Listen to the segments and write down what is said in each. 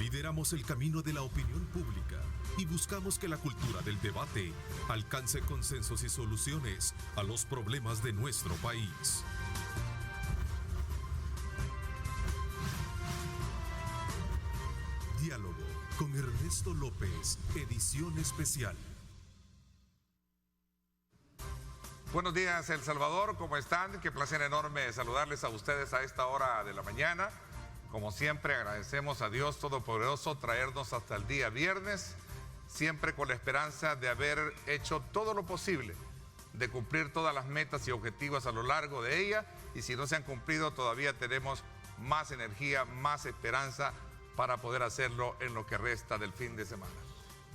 Lideramos el camino de la opinión pública y buscamos que la cultura del debate alcance consensos y soluciones a los problemas de nuestro país. Diálogo con Ernesto López, edición especial. Buenos días, El Salvador, ¿cómo están? Qué placer enorme saludarles a ustedes a esta hora de la mañana. Como siempre, agradecemos a Dios Todopoderoso traernos hasta el día viernes, siempre con la esperanza de haber hecho todo lo posible, de cumplir todas las metas y objetivos a lo largo de ella, y si no se han cumplido, todavía tenemos más energía, más esperanza para poder hacerlo en lo que resta del fin de semana.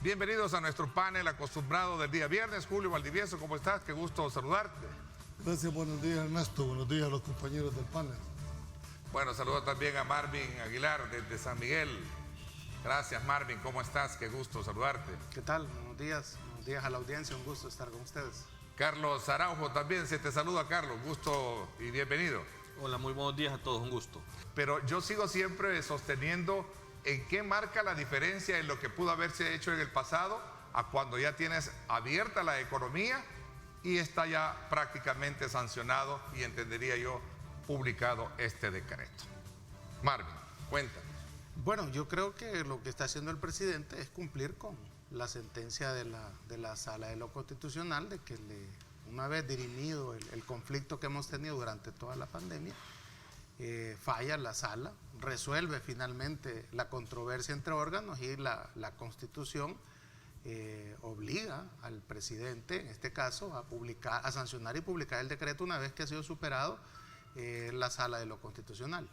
Bienvenidos a nuestro panel acostumbrado del día viernes. Julio Valdivieso, ¿cómo estás? Qué gusto saludarte. Gracias, buenos días Ernesto, buenos días a los compañeros del panel. Bueno, saludo también a Marvin Aguilar desde San Miguel. Gracias Marvin, ¿cómo estás? Qué gusto saludarte. ¿Qué tal? Buenos días a la audiencia, un gusto estar con ustedes. Carlos Araujo también, se te saluda Carlos, gusto y bienvenido. Hola, muy buenos días a todos, un gusto. Pero yo sigo siempre sosteniendo en qué marca la diferencia en lo que pudo haberse hecho en el pasado a cuando ya tienes abierta la economía y está ya prácticamente sancionado y entendería yo publicado este decreto. Marvin, cuéntame. Bueno, yo creo que lo que está haciendo el presidente es cumplir con la sentencia de la Sala de lo Constitucional de que una vez dirimido el conflicto que hemos tenido durante toda la pandemia, falla la sala, resuelve finalmente la controversia entre órganos y la Constitución obliga al presidente, en este caso, a sancionar y publicar el decreto una vez que ha sido superado la Sala de lo Constitucional.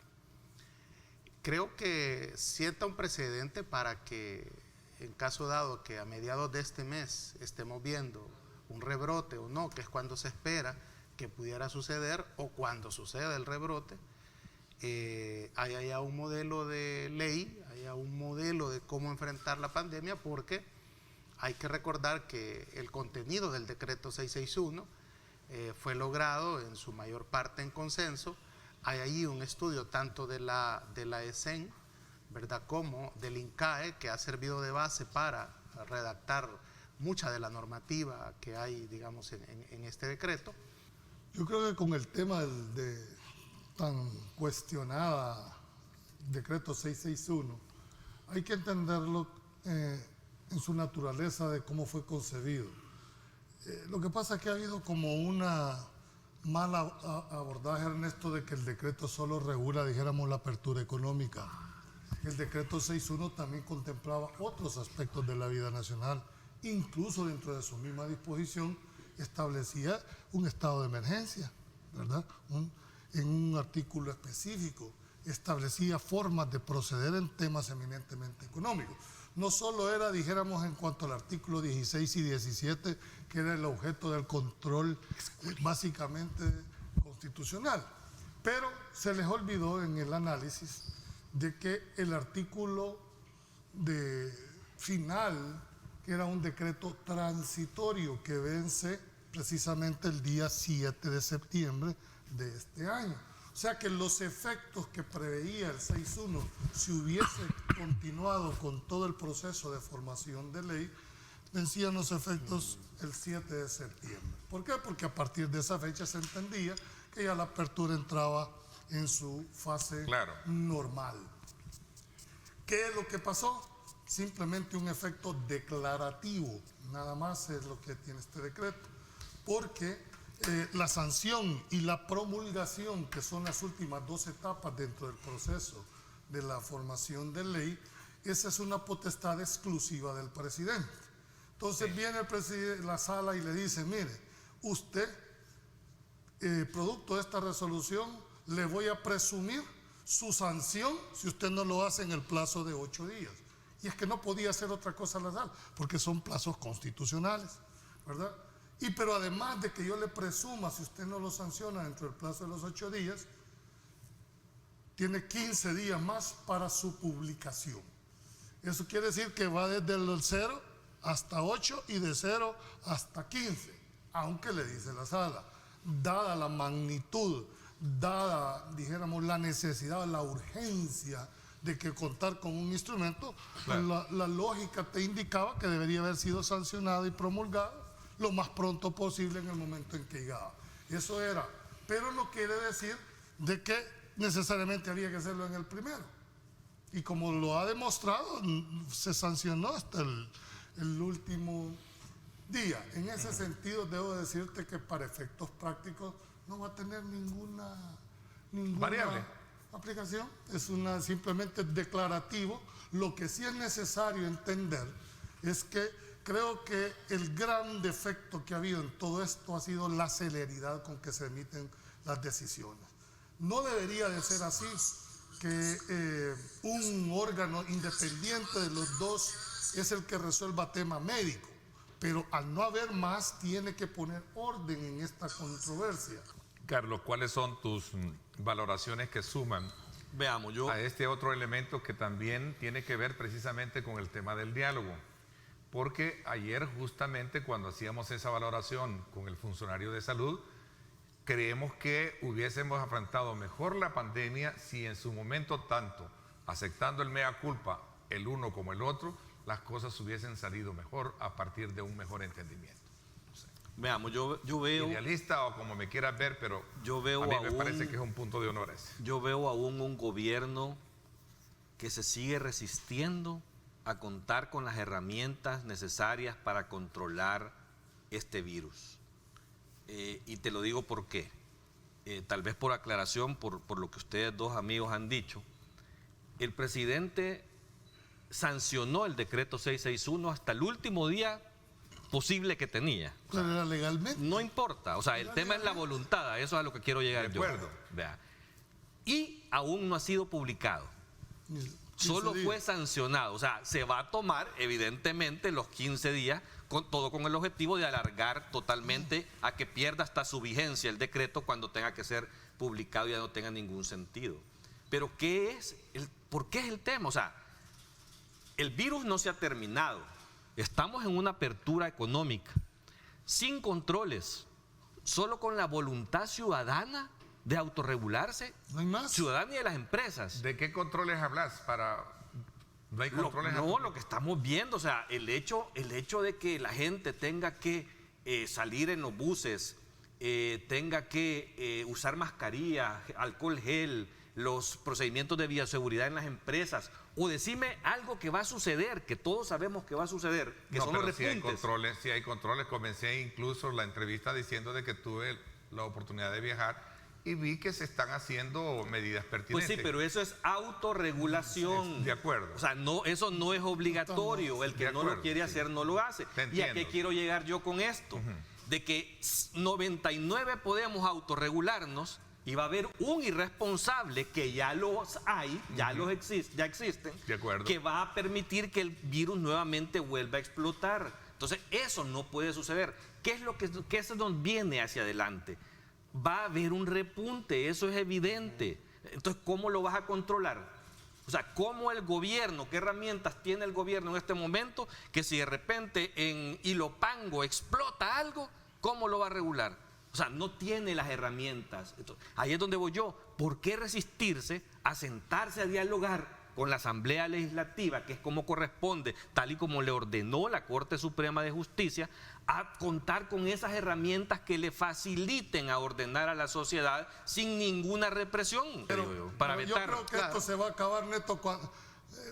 Creo que sienta un precedente para que, en caso dado que a mediados de este mes estemos viendo un rebrote o no, que es cuando se espera que pudiera suceder o cuando suceda el rebrote, haya ya un modelo de ley, haya un modelo de cómo enfrentar la pandemia, porque hay que recordar que el contenido del decreto 661 fue logrado en su mayor parte en consenso. Hay ahí un estudio tanto de la ESEN, ¿verdad?, como del INCAE, que ha servido de base para redactar mucha de la normativa que hay, digamos, en este decreto. Yo creo que con el tema de tan cuestionada decreto 661, hay que entenderlo en su naturaleza de cómo fue concebido. Lo que pasa es que ha habido como una mala abordaje, Ernesto, de que el decreto solo regula, dijéramos, la apertura económica. El decreto 6.1 también contemplaba otros aspectos de la vida nacional, incluso dentro de su misma disposición establecía un estado de emergencia, ¿verdad? En un artículo específico establecía formas de proceder en temas eminentemente económicos. No solo era, dijéramos, en cuanto al artículo 16 y 17, que era el objeto del control básicamente constitucional, pero se les olvidó en el análisis de que el artículo final, que era un decreto transitorio que vence precisamente el día 7 de septiembre de este año. O sea que los efectos que preveía el 6.1, si hubiese continuado con todo el proceso de formación de ley, vencían los efectos el 7 de septiembre. ¿Por qué? Porque a partir de esa fecha se entendía que ya la apertura entraba en su fase normal. ¿Qué es lo que pasó? Simplemente un efecto declarativo, nada más es lo que tiene este decreto, porque la sanción y la promulgación, que son las últimas dos etapas dentro del proceso de la formación de ley, esa es una potestad exclusiva del presidente. Entonces viene el presidente, la sala, y le dice: mire, usted, producto de esta resolución, le voy a presumir su sanción si usted no lo hace en el plazo de 8 días. Y es que no podía hacer otra cosa la sala, porque son plazos constitucionales, ¿verdad? Pero además de que yo le presuma, si usted no lo sanciona dentro del plazo de los 8 días, tiene 15 días más para su publicación. Eso quiere decir que va desde el 0 hasta 8 y de 0 hasta 15, aunque le dice la sala, dada la magnitud, dada, dijéramos, la necesidad, la urgencia de que contar con un instrumento, pues la lógica te indicaba que debería haber sido sancionado y promulgado lo más pronto posible en el momento en que llegaba. Eso era, pero no quiere decir de que necesariamente había que hacerlo en el primero. Y como lo ha demostrado, se sancionó hasta el último día. En ese sentido, debo decirte que para efectos prácticos no va a tener ninguna variable aplicación. Es simplemente declarativo. Lo que sí es necesario entender es que creo que el gran defecto que ha habido en todo esto ha sido la celeridad con que se emiten las decisiones. No debería de ser así, que un órgano independiente de los dos es el que resuelva tema médico, pero al no haber más tiene que poner orden en esta controversia. Carlos, ¿cuáles son tus valoraciones que suman Veamos, a este otro elemento que también tiene que ver precisamente con el tema del diálogo? Porque ayer justamente cuando hacíamos esa valoración con el funcionario de salud, creemos que hubiésemos afrontado mejor la pandemia si en su momento, tanto aceptando el mea culpa el uno como el otro, las cosas hubiesen salido mejor a partir de un mejor entendimiento. No sé. veamos, yo veo... Idealista o como me quieras ver, pero yo veo a mí me parece que es un punto de honor ese. Yo veo aún un gobierno que se sigue resistiendo a contar con las herramientas necesarias para controlar este virus. Y te lo digo por qué. Tal vez por aclaración, por lo que ustedes dos amigos han dicho. El presidente sancionó el decreto 661 hasta el último día posible que tenía. Pero era legalmente. No importa, o sea, el tema es la voluntad, a eso es a lo que quiero llegar yo. De acuerdo. Vea. Y aún no ha sido publicado. Solo fue sancionado, o sea, se va a tomar evidentemente los 15 días, todo con el objetivo de alargar totalmente a que pierda hasta su vigencia el decreto cuando tenga que ser publicado y ya no tenga ningún sentido. Pero ¿por qué es el tema? O sea, el virus no se ha terminado, estamos en una apertura económica, sin controles, solo con la voluntad ciudadana de autorregularse, No hay más. ciudadana y de las empresas. ¿De qué controles hablas? ¿No hay controles? Lo que estamos viendo, o sea, el hecho de que la gente tenga que salir en los buses, tenga que usar mascarilla, alcohol gel, los procedimientos de bioseguridad en las empresas, o decime algo que va a suceder, que todos sabemos que va a suceder, que son los repuntes. Sí hay controles. Comencé incluso la entrevista diciendo de que tuve la oportunidad de viajar y vi que se están haciendo medidas pertinentes. Pues sí, pero eso es autorregulación. De acuerdo. O sea, eso no es obligatorio. El que no lo quiere hacer no lo hace. ¿Y a qué quiero llegar yo con esto? De que 99 podemos autorregularnos y va a haber un irresponsable, que ya los hay, ya existen, de acuerdo, que va a permitir que el virus nuevamente vuelva a explotar. Entonces, eso no puede suceder. ¿Qué es donde viene hacia adelante? Va a haber un repunte, eso es evidente. Entonces, ¿cómo lo vas a controlar? O sea, ¿cómo el gobierno, qué herramientas tiene el gobierno en este momento, que si de repente en Ilopango explota algo, ¿cómo lo va a regular? O sea, no tiene las herramientas. Entonces, ahí es donde voy yo. ¿Por qué resistirse a sentarse a dialogar con la Asamblea Legislativa, que es como corresponde, tal y como le ordenó la Corte Suprema de Justicia, a contar con esas herramientas que le faciliten a ordenar a la sociedad sin ninguna represión? Pero yo creo que esto se va a acabar, Neto,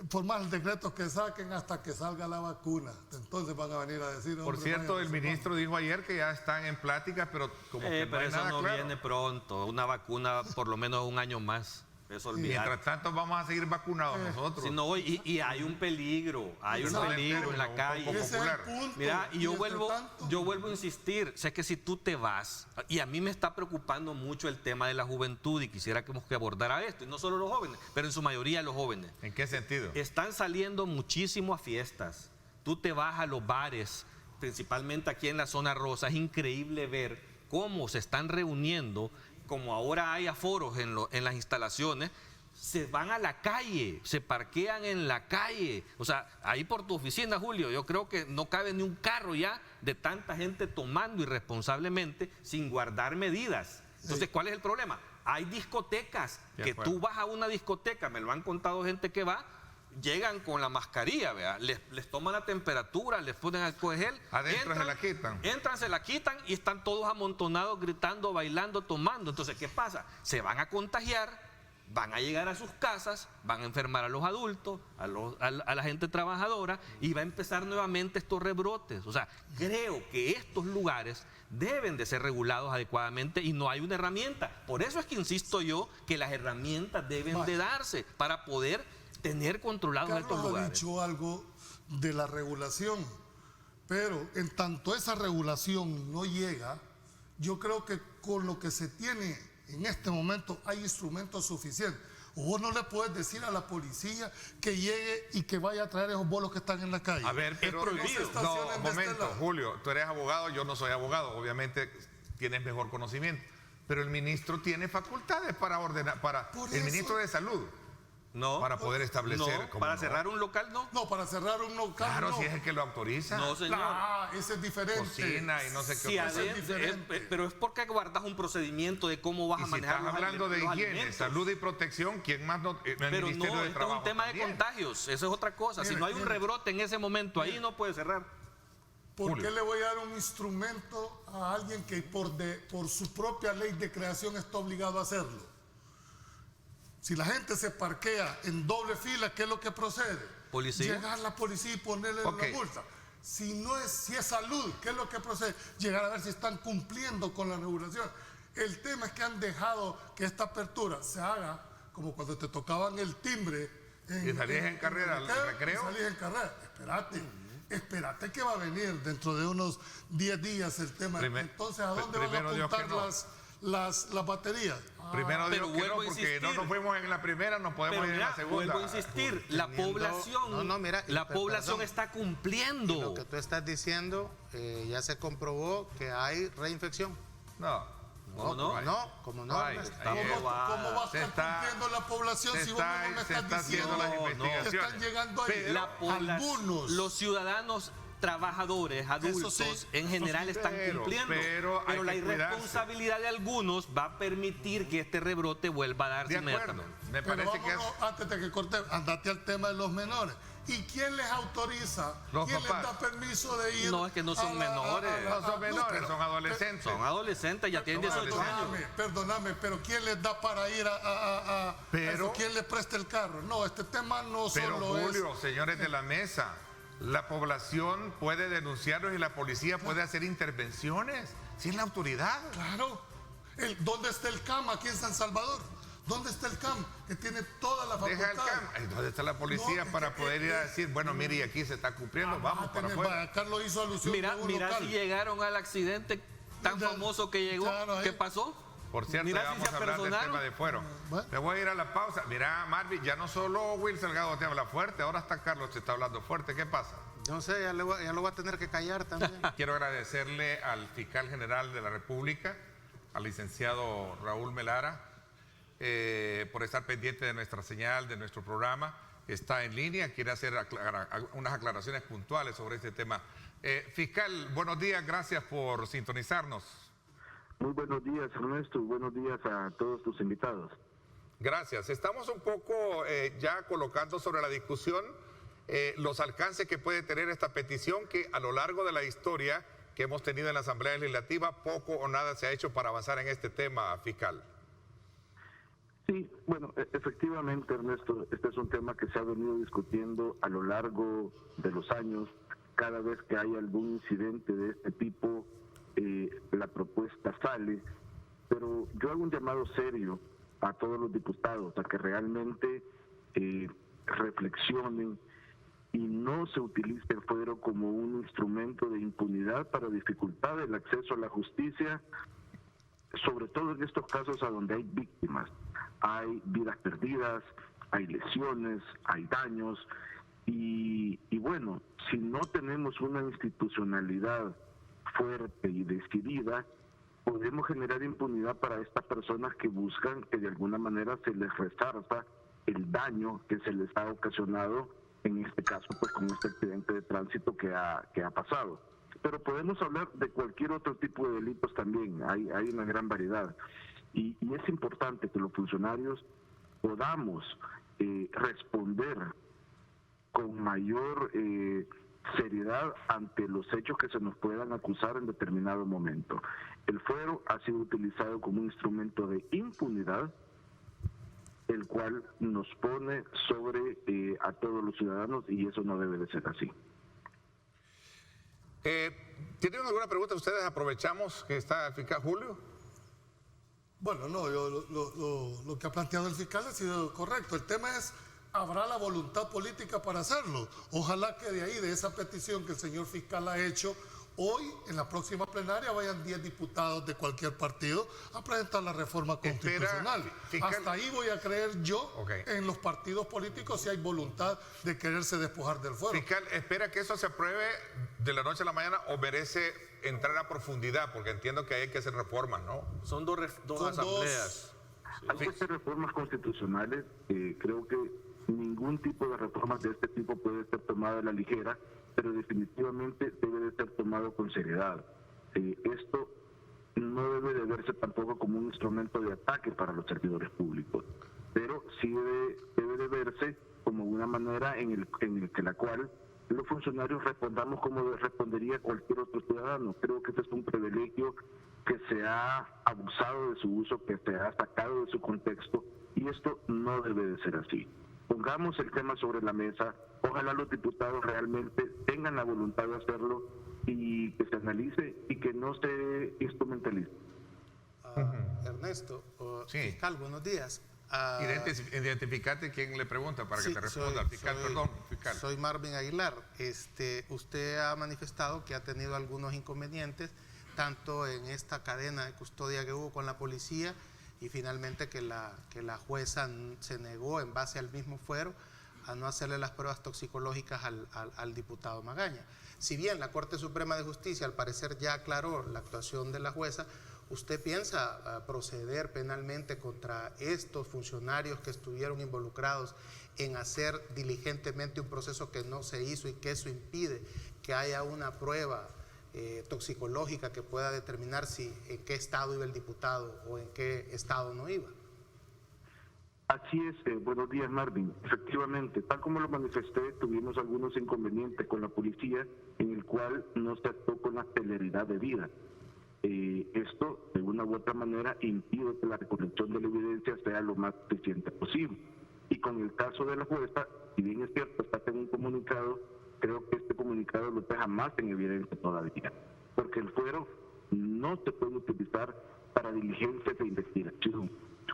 por más decretos que saquen hasta que salga la vacuna. Entonces van a venir a decir... Por cierto, el ministro dijo ayer que ya están en plática, pero como que no hay eso nada no claro. Viene pronto, una vacuna por lo menos un año más. Eso Mientras tanto vamos a seguir vacunados nosotros. Si no, y hay un peligro, en la calle. Mira, y yo vuelvo a insistir, sé que si tú te vas, y a mí me está preocupando mucho el tema de la juventud y quisiera que abordara esto, y no solo los jóvenes, pero en su mayoría los jóvenes. ¿En qué sentido? Están saliendo muchísimo a fiestas, tú te vas a los bares, principalmente aquí en la zona rosa, es increíble ver cómo se están reuniendo. Como ahora hay aforos en las instalaciones, se van a la calle, se parquean en la calle. O sea, ahí por tu oficina, Julio, yo creo que no cabe ni un carro ya de tanta gente tomando irresponsablemente sin guardar medidas. Entonces, ¿cuál es el problema? hay discotecas De que acuerdo. tú vas a una discoteca, me lo han contado gente que va, llegan con la mascarilla, ¿vea? Les toman la temperatura, les ponen alcohol gel. Adentro se la quitan. Entran, se la quitan y están todos amontonados, gritando, bailando, tomando. Entonces, ¿qué pasa? Se van a contagiar, van a llegar a sus casas, van a enfermar a los adultos, a la gente trabajadora, y va a empezar nuevamente estos rebrotes. O sea, creo que estos lugares deben de ser regulados adecuadamente y no hay una herramienta. Por eso es que insisto yo que las herramientas deben de darse para poder tener controlados estos Carlos ha lugares. dicho algo de la regulación, pero en tanto esa regulación no llega, yo creo que con lo que se tiene en este momento hay instrumentos suficientes. O vos no le puedes decir a la policía que llegue y que vaya a traer esos bolos que están en la calle. A ver, pero prohibido. No se estacionen de este momento, lado. Julio, tú eres abogado, yo no soy abogado, obviamente tienes mejor conocimiento, pero el ministro tiene facultades para ordenar, Por el eso. ministro de Salud, No, para poder establecer. no, ¿cómo para no? cerrar un local no. No, para cerrar un local. Claro, no. si es el que lo autoriza. No, señor. Ese es diferente. Cocina y no sé qué Si otra cosa. es adentro- diferente. pero es porque guardas un procedimiento de cómo vas Y a si manejar estás los hablando de los higiene, alimentos. salud y protección, ¿quién más no? El Pero Ministerio no, de esto es Trabajo un tema también. de contagios, eso es otra cosa. Si Mire, no hay un mire. rebrote en ese momento, ahí no puede cerrar. ¿Por Julio. qué le voy a dar un instrumento a alguien que por su propia ley de creación está obligado a hacerlo? Si la gente se parquea en doble fila, ¿qué es lo que procede? Policía. Llegar la policía y ponerle Ok. la multa. Si es salud, ¿qué es lo que procede? Llegar a ver si están cumpliendo con la regulación. El tema es que han dejado que esta apertura se haga como cuando te tocaban el timbre. Y salías en carrera al recreo. Y salías en carrera. Espérate que va a venir dentro de unos 10 días el tema. Entonces, ¿a dónde van a primero Dios que apuntar no. las baterías? Primero Pero digo que vuelvo no, a porque no insistir. nos fuimos en la primera, nos podemos Pero ir en mira, la segunda. vuelvo a insistir, la Teniendo- población, No, mira, la perdón. población está cumpliendo. Y lo que tú estás diciendo, ya se comprobó que hay reinfección. No. ¿Cómo no? ¿Cómo no? Ay, Ernesto? ahí es. ¿Cómo va a Se estar está- cumpliendo la población se si vos está- no me se estás está haciendo diciendo las que investigaciones. están llegando ahí? Pero La población, algunos. los ciudadanos trabajadores, adultos, sí, en general están pero- cumpliendo. pero hay la que cuidarse. irresponsabilidad de algunos va a permitir que este rebrote vuelva a darse De acuerdo. inmediatamente. Me Pero parece que es. vámonos, antes de que corte, andate al tema de los menores. ¿Y quién les autoriza? Los ¿Quién papás. les da permiso de ir? No, es que no son menores. No son menores, pero- son adolescentes. Son adolescentes, ya tienen 18 años. Perdóname, pero ¿quién les da para ir a Pero- eso? ¿Quién les presta el carro? No, este tema no Pero solo Julio, señores de la mesa, la población puede denunciarlos y la policía puede hacer intervenciones. Si es la autoridad. Claro. ¿Dónde está el CAM aquí en San Salvador? ¿Dónde está el CAM? Que tiene toda la facultad. Deja el CAM. Ay, ¿dónde está la policía No, para es que- poder ir a decir, bueno, mire, y aquí se está cumpliendo, vamos para afuera? Carlos hizo alusión Mira, a un mira local. si llegaron al accidente tan Mira, famoso que llegó. claro, ahí. ¿Qué pasó? Por cierto, Mira ya si vamos se a hablar del apersonaron. tema de fuero. Bueno. Me voy a ir a la pausa. Mira, Marvin, ya no solo Will Salgado te habla fuerte, ahora hasta Carlos te está hablando fuerte. ¿Qué pasa? No sé, ya lo voy a tener que callar también. Quiero agradecerle al fiscal general de la República, al licenciado Raúl Melara, por estar pendiente de nuestra señal, de nuestro programa. Está en línea, quiere hacer unas aclaraciones puntuales sobre este tema. Fiscal, buenos días, gracias por sintonizarnos. Muy buenos días, Ernesto, y buenos días a todos tus invitados. Gracias. Estamos un poco ya colocando sobre la discusión los alcances que puede tener esta petición que a lo largo de la historia que hemos tenido en la Asamblea Legislativa poco o nada se ha hecho para avanzar en este tema, fiscal. Sí, bueno, efectivamente, Ernesto, este es un tema que se ha venido discutiendo a lo largo de los años. Cada vez que hay algún incidente de este tipo, la propuesta sale, pero yo hago un llamado serio a todos los diputados a que realmente reflexionen y no se utilice el fuero como un instrumento de impunidad para dificultar el acceso a la justicia, sobre todo en estos casos a donde hay víctimas, hay vidas perdidas, hay lesiones, hay daños, y bueno, si no tenemos una institucionalidad fuerte y decidida, podemos generar impunidad para estas personas que buscan que de alguna manera se les resarza el daño que se les ha ocasionado, en este caso pues con este accidente de tránsito que ha pasado. Pero podemos hablar de cualquier otro tipo de delitos también, hay una gran variedad. Y es importante que los funcionarios podamos responder con mayor seriedad ante los hechos que se nos puedan acusar en determinado momento. El fuero ha sido utilizado como un instrumento de impunidad, el cual nos pone sobre a todos los ciudadanos, y eso no debe de ser así. ¿Tienen alguna pregunta ustedes? Aprovechamos que está el fiscal Julio. Bueno, no, lo que ha planteado el fiscal ha sido correcto. El tema es, ¿habrá la voluntad política para hacerlo? Ojalá que de ahí, de esa petición que el señor fiscal ha hecho, hoy, en la próxima plenaria, vayan 10 diputados de cualquier partido a presentar la reforma constitucional. Fiscal, hasta ahí voy a creer yo, okay, en los partidos políticos, si hay voluntad de quererse despojar del fuero. Fiscal, ¿espera que eso se apruebe de la noche a la mañana o merece entrar a profundidad? Porque entiendo que hay que hacer reformas, ¿no? Son dos asambleas. Hay que hacer reformas constitucionales. Creo que ningún tipo de reformas de este tipo puede ser tomada a la ligera, pero definitivamente debe de ser tomado con seriedad. Esto no debe de verse tampoco como un instrumento de ataque para los servidores públicos, pero sí debe de verse como una manera en la cual los funcionarios respondamos como respondería cualquier otro ciudadano. Creo que este es un privilegio que se ha abusado de su uso, que se ha sacado de su contexto, y esto no debe de ser así. Pongamos el tema sobre la mesa, ojalá los diputados realmente tengan la voluntad de hacerlo y que se analice y que no se instrumentalice. Ernesto, sí, fiscal, buenos días. Identificate quién le pregunta para que te responda. Fiscal. Soy Marvin Aguilar. Usted ha manifestado que ha tenido algunos inconvenientes, tanto en esta cadena de custodia que hubo con la policía, y finalmente que la jueza se negó, en base al mismo fuero, a no hacerle las pruebas toxicológicas al diputado Magaña. Si bien la Corte Suprema de Justicia al parecer ya aclaró la actuación de la jueza, ¿usted piensa proceder penalmente contra estos funcionarios que estuvieron involucrados en hacer diligentemente un proceso que no se hizo y que eso impide que haya una prueba toxicológica que pueda determinar en qué estado iba el diputado o en qué estado no iba? Así es, buenos días, Marvin. Efectivamente, tal como lo manifesté, tuvimos algunos inconvenientes con la policía en el cual no se actuó con la celeridad debida. Esto, de una u otra manera, impide que la recolección de la evidencia sea lo más eficiente posible. Y con el caso de la jueza, si bien es cierto, está en un comunicado, creo que este comunicado lo deja más en evidencia todavía, porque el fuero no se puede utilizar para diligencias de investigación.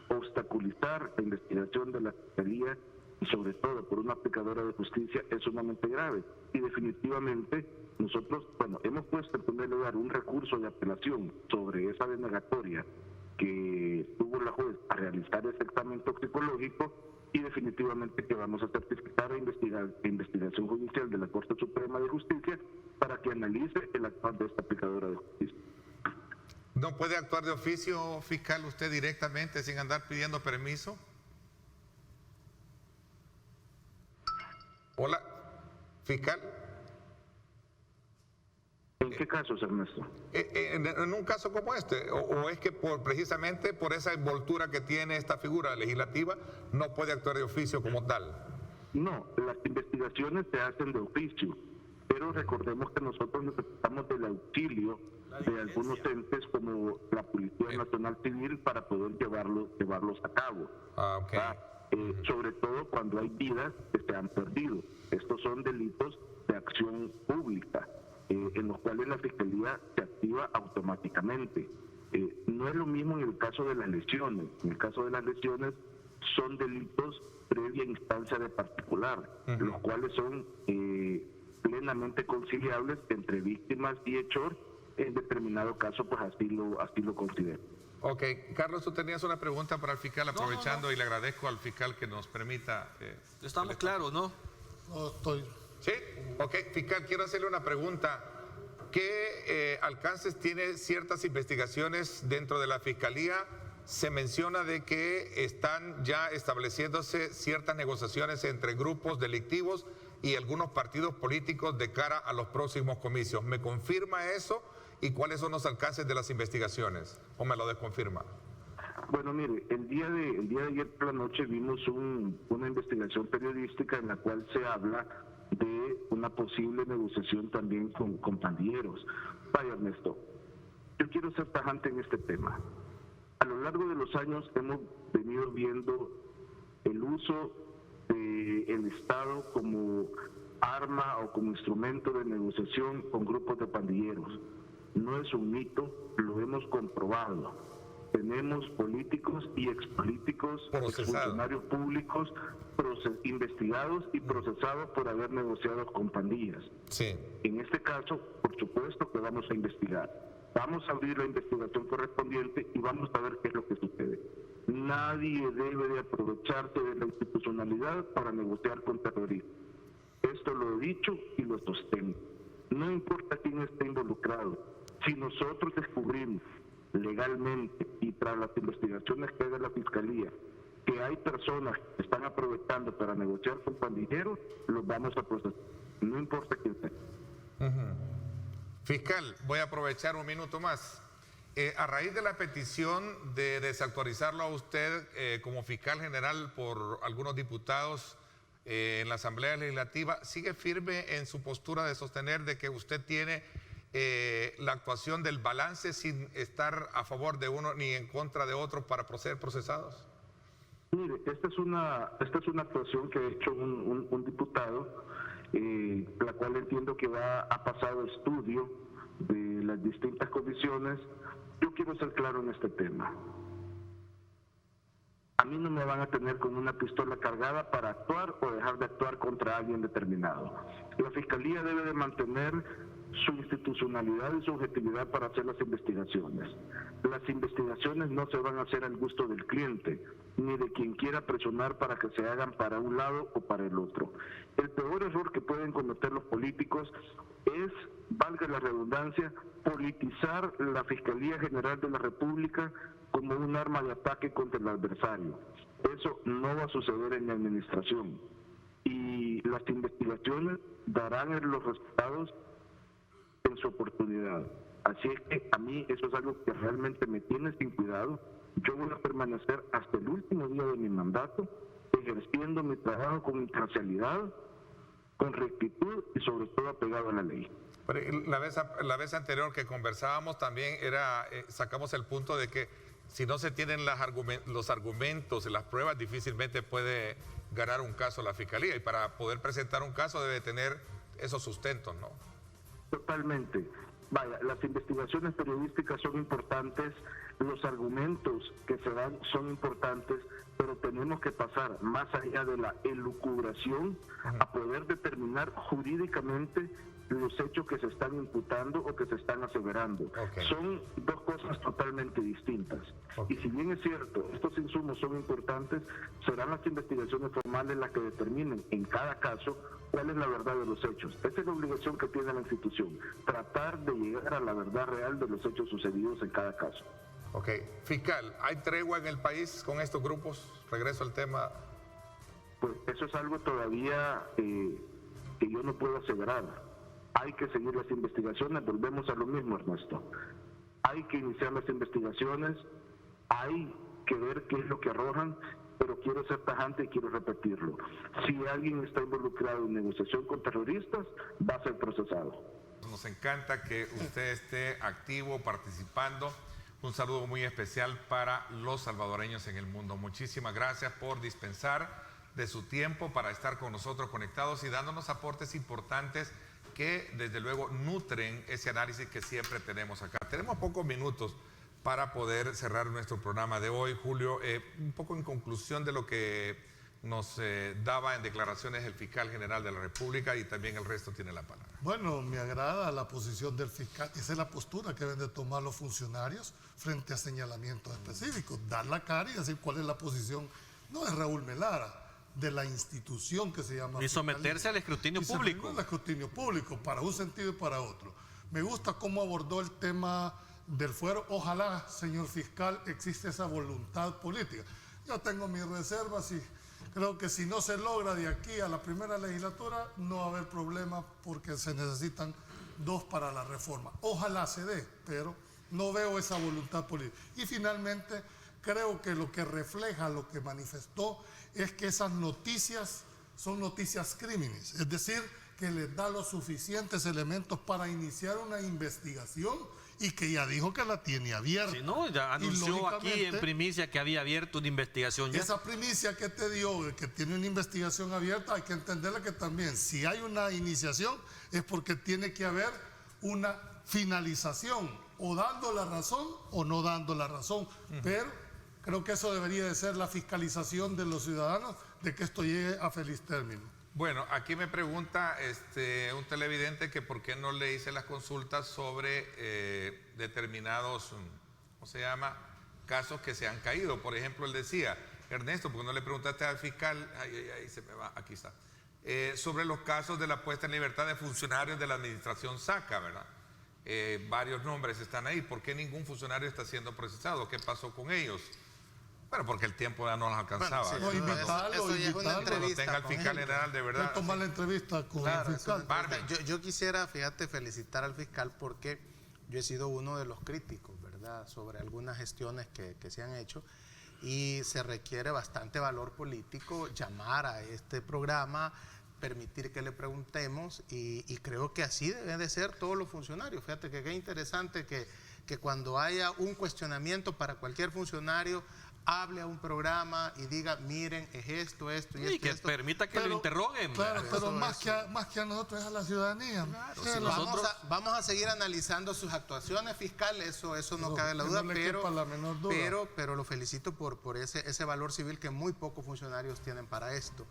Obstaculizar la investigación de la Fiscalía, y sobre todo por una aplicadora de justicia, es sumamente grave. Y definitivamente nosotros, hemos puesto en primer lugar un recurso de apelación sobre esa denegatoria que tuvo la juez a realizar ese examen toxicológico, y definitivamente que vamos a certificar investigación judicial de la Corte Suprema de Justicia para que analice el actuar de esta aplicadora de justicia. ¿No puede actuar de oficio, fiscal, usted directamente sin andar pidiendo permiso? Hola, fiscal. ¿En qué casos, Ernesto? En un caso como este, o es que precisamente por esa envoltura que tiene esta figura legislativa, no puede actuar de oficio como tal. No, las investigaciones se hacen de oficio, pero recordemos que nosotros necesitamos del auxilio de algunos entes como la Policía Nacional Civil para poder llevarlos a cabo. Okay. Sobre todo cuando hay vidas que se han perdido. Estos son delitos de acción pública, en los cuales la Fiscalía se activa automáticamente. No es lo mismo en el caso de las lesiones. En el caso de las lesiones son delitos previa instancia de particular, los cuales son plenamente conciliables entre víctimas y hechor. En determinado caso, pues así lo considero. Ok, Carlos, tú tenías una pregunta para el fiscal, aprovechando, y le agradezco al fiscal que nos permita... Estamos claros, ¿no? No estoy... Sí, ok, fiscal, quiero hacerle una pregunta. ¿Qué alcances tiene ciertas investigaciones dentro de la Fiscalía? Se menciona de que están ya estableciéndose ciertas negociaciones entre grupos delictivos y algunos partidos políticos de cara a los próximos comicios. ¿Me confirma eso? ¿Y cuáles son los alcances de las investigaciones? ¿O me lo desconfirma? Bueno, mire, el día de ayer por la noche vimos una investigación periodística en la cual se habla de una posible negociación también con pandilleros. Vaya, Ernesto, yo quiero ser tajante en este tema. A lo largo de los años hemos venido viendo el uso del Estado como arma o como instrumento de negociación con grupos de pandilleros. No es un mito, lo hemos comprobado. Tenemos políticos y expolíticos, exfuncionarios públicos investigados y procesados por haber negociado con pandillas. Sí. En este caso, por supuesto que vamos a investigar. Vamos a abrir la investigación correspondiente y vamos a ver qué es lo que sucede. Nadie debe de aprovecharse de la institucionalidad para negociar con terroristas. Esto lo he dicho y lo sostengo. No importa quién esté involucrado. Si nosotros descubrimos legalmente y tras las investigaciones que haga la Fiscalía que hay personas que están aprovechando para negociar con pandilleros, los vamos a procesar. No importa quién sea. Fiscal, voy a aprovechar un minuto más. A raíz de la petición de desactualizarlo a usted como fiscal general por algunos diputados en la Asamblea Legislativa, ¿sigue firme en su postura de sostener de que usted tiene la actuación del balance sin estar a favor de uno ni en contra de otro para ser procesados? Mire, esta es una actuación que ha hecho un diputado, la cual entiendo que ha pasado estudio de las distintas comisiones. Yo quiero ser claro en este tema. A mí no me van a tener con una pistola cargada para actuar o dejar de actuar contra alguien determinado. La Fiscalía debe de mantener su institucionalidad y su objetividad para hacer las investigaciones. Las investigaciones no se van a hacer al gusto del cliente, ni de quien quiera presionar para que se hagan para un lado o para el otro. El peor error que pueden cometer los políticos es, valga la redundancia, politizar la Fiscalía General de la República como un arma de ataque contra el adversario. Eso no va a suceder en mi administración. Y las investigaciones darán los resultados en su oportunidad. Así es que a mí eso es algo que realmente me tiene sin cuidado. Yo voy a permanecer hasta el último día de mi mandato, ejerciendo mi trabajo con imparcialidad, con rectitud y sobre todo apegado a la ley. La vez anterior que conversábamos también sacamos el punto de que si no se tienen los argumentos y las pruebas, difícilmente puede ganar un caso la Fiscalía, y para poder presentar un caso debe tener esos sustentos, ¿no? Totalmente. Vaya, las investigaciones periodísticas son importantes, los argumentos que se dan son importantes, pero tenemos que pasar más allá de la elucubración a poder determinar jurídicamente los hechos que se están imputando o que se están aseverando. Okay. Son dos cosas totalmente distintas. Okay. Y si bien es cierto, estos insumos son importantes, serán las investigaciones formales las que determinen en cada caso cuál es la verdad de los hechos. Esa es la obligación que tiene la institución, tratar de llegar a la verdad real de los hechos sucedidos en cada caso. Ok. Fiscal, ¿hay tregua en el país con estos grupos? Regreso al tema. Pues eso es algo todavía que yo no puedo aseverar. Hay que seguir las investigaciones, volvemos a lo mismo, Ernesto. Hay que iniciar las investigaciones, hay que ver qué es lo que arrojan, pero quiero ser tajante y quiero repetirlo. Si alguien está involucrado en negociación con terroristas, va a ser procesado. Nos encanta que usted esté activo, participando. Un saludo muy especial para los salvadoreños en el mundo. Muchísimas gracias por dispensar de su tiempo para estar con nosotros conectados y dándonos aportes importantes que desde luego nutren ese análisis que siempre tenemos acá. Tenemos pocos minutos para poder cerrar nuestro programa de hoy, Julio. Un poco en conclusión de lo que nos daba en declaraciones el fiscal general de la República, y también el resto tiene la palabra. Bueno, me agrada la posición del fiscal. Esa es la postura que deben de tomar los funcionarios frente a señalamientos específicos. Dar la cara y decir cuál es la posición, no de Raúl Melara, de la institución que se llama y someterse al escrutinio público. Al escrutinio público, para un sentido y para otro. Me gusta cómo abordó el tema del fuero. Ojalá, señor fiscal, existe esa voluntad política. Yo tengo mis reservas y creo que si no se logra de aquí a la primera legislatura, no va a haber problema porque se necesitan 2 para la reforma. Ojalá se dé, pero no veo esa voluntad política. Y finalmente, creo que lo que refleja, lo que manifestó, es que esas noticias son noticias crímenes, es decir, que les da los suficientes elementos para iniciar una investigación y que ya dijo que la tiene abierta. Sí, no, ya anunció aquí en primicia que había abierto una investigación ya. Esa primicia que te dio, de que tiene una investigación abierta, hay que entenderla que también, si hay una iniciación, es porque tiene que haber una finalización, o dando la razón o no dando la razón. Pero creo que eso debería de ser la fiscalización de los ciudadanos, de que esto llegue a feliz término. Bueno, aquí me pregunta un televidente que por qué no le hice las consultas sobre determinados, ¿cómo se llama?, casos que se han caído. Por ejemplo, él decía, Ernesto, ¿por qué no le preguntaste al fiscal? Ahí se me va, aquí está. Sobre los casos de la puesta en libertad de funcionarios de la administración SACA, ¿verdad? Varios nombres están ahí. ¿Por qué ningún funcionario está siendo procesado? ¿Qué pasó con ellos? Bueno, porque el tiempo ya no nos alcanzaba. Bueno, sí, No, invitarlo, Cuando tenga el fiscal general, de verdad. Tomar la entrevista con el fiscal. Yo quisiera, fíjate, felicitar al fiscal porque yo he sido uno de los críticos, ¿verdad?, sobre algunas gestiones que se han hecho, y se requiere bastante valor político llamar a este programa, permitir que le preguntemos, y creo que así deben de ser todos los funcionarios. Fíjate que qué interesante que cuando haya un cuestionamiento para cualquier funcionario, hable a un programa y diga, miren, es esto y esto. Y que permita que lo interroguen. Claro, pero más que a nosotros, es a la ciudadanía. Claro, Sí, si Vamos a seguir analizando sus actuaciones fiscales, eso no cabe la que duda, no le quepa la menor duda. pero lo felicito por ese valor civil que muy pocos funcionarios tienen para esto.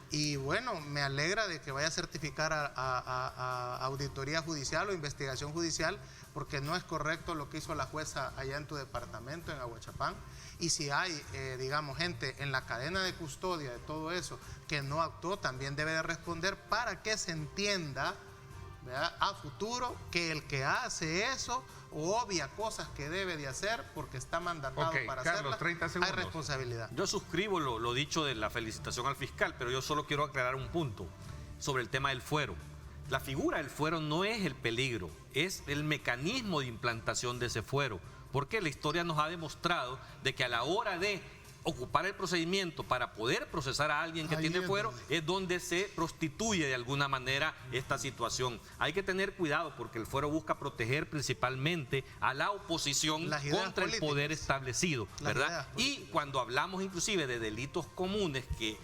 Y bueno, me alegra de que vaya a certificar a auditoría judicial o investigación judicial, porque no es correcto lo que hizo la jueza allá en tu departamento, en Aguachapán. Y si hay, digamos, gente en la cadena de custodia de todo eso que no actuó, también debe de responder para que se entienda, ¿verdad?, a futuro, que el que hace eso obvia cosas que debe de hacer porque está mandatado para Carlos, hacerlas, 30 hay segundos. responsabilidad. Yo suscribo lo dicho de la felicitación al fiscal, pero yo solo quiero aclarar un punto sobre el tema del fuero. La figura del fuero no es el peligro, es el mecanismo de implantación de ese fuero, porque la historia nos ha demostrado de que a la hora de ocupar el procedimiento para poder procesar a alguien que tiene fuero, es donde se prostituye de alguna manera esta situación. Hay que tener cuidado porque el fuero busca proteger principalmente a la oposición contra el poder establecido, ¿verdad? Y cuando hablamos inclusive de delitos comunes que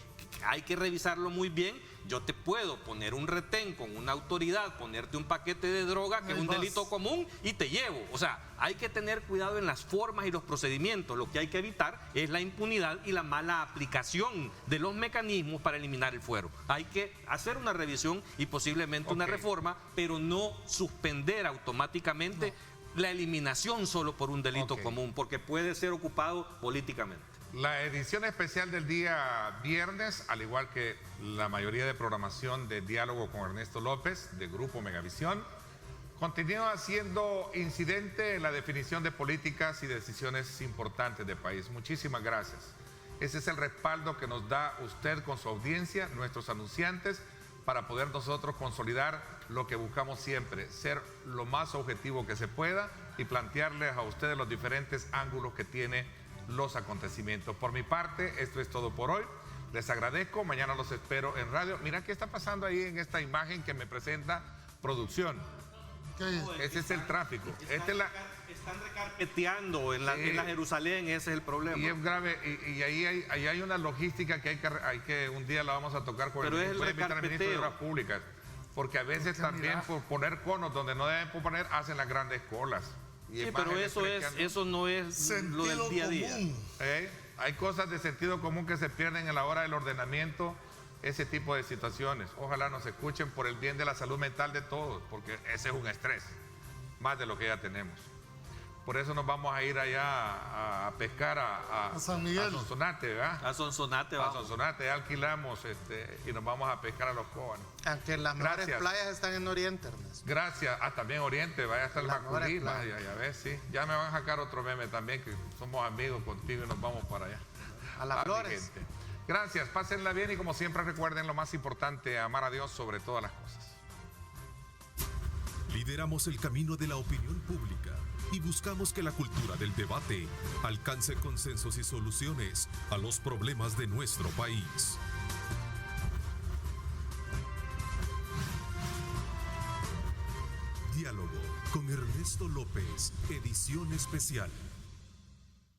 hay que revisarlo muy bien, yo te puedo poner un retén con una autoridad, ponerte un paquete de droga, que es un delito común, y te llevo. O sea, hay que tener cuidado en las formas y los procedimientos. Lo que hay que evitar es la impunidad y la mala aplicación de los mecanismos para eliminar el fuero. Hay que hacer una revisión y posiblemente una reforma, pero no suspender automáticamente la eliminación solo por un delito común, porque puede ser ocupado políticamente. La edición especial del día viernes, al igual que la mayoría de programación de Diálogo con Ernesto López, de Grupo Megavisión, continúa siendo incidente en la definición de políticas y decisiones importantes del país. Muchísimas gracias. Ese es el respaldo que nos da usted con su audiencia, nuestros anunciantes, para poder nosotros consolidar lo que buscamos siempre, ser lo más objetivo que se pueda y plantearles a ustedes los diferentes ángulos que tiene los acontecimientos. Por mi parte, esto es todo por hoy. Les agradezco. Mañana los espero en radio. Mira qué está pasando ahí en esta imagen que me presenta producción. Ese es el tráfico. Están recarpeteando en la Jerusalén, ese es el problema. Y es grave. Y ahí hay una logística que hay que un día la vamos a tocar con el ministro de Obras Públicas. Porque a veces también por poner conos donde no deben poner, hacen las grandes colas. Sí, pero eso no es lo del día a día. Hay cosas de sentido común que se pierden a la hora del ordenamiento, ese tipo de situaciones. Ojalá nos escuchen por el bien de la salud mental de todos, porque ese es un estrés, más de lo que ya tenemos. Por eso nos vamos a ir allá a pescar a San Miguel. A Sonsonate, ¿verdad? A Sonsonate, vamos. A Sonsonate, ya alquilamos y nos vamos a pescar a los cóbanos. Aunque las mejores playas están en Oriente, Ernesto. Gracias. También Oriente, vaya hasta el Maculí. Ya ves, sí. Ya me van a sacar otro meme también, que somos amigos contigo y nos vamos para allá. A las Flores. Gracias, pásenla bien y como siempre recuerden lo más importante, amar a Dios sobre todas las cosas. Lideramos el camino de la opinión pública y buscamos que la cultura del debate alcance consensos y soluciones a los problemas de nuestro país. Diálogo con Ernesto López, edición especial.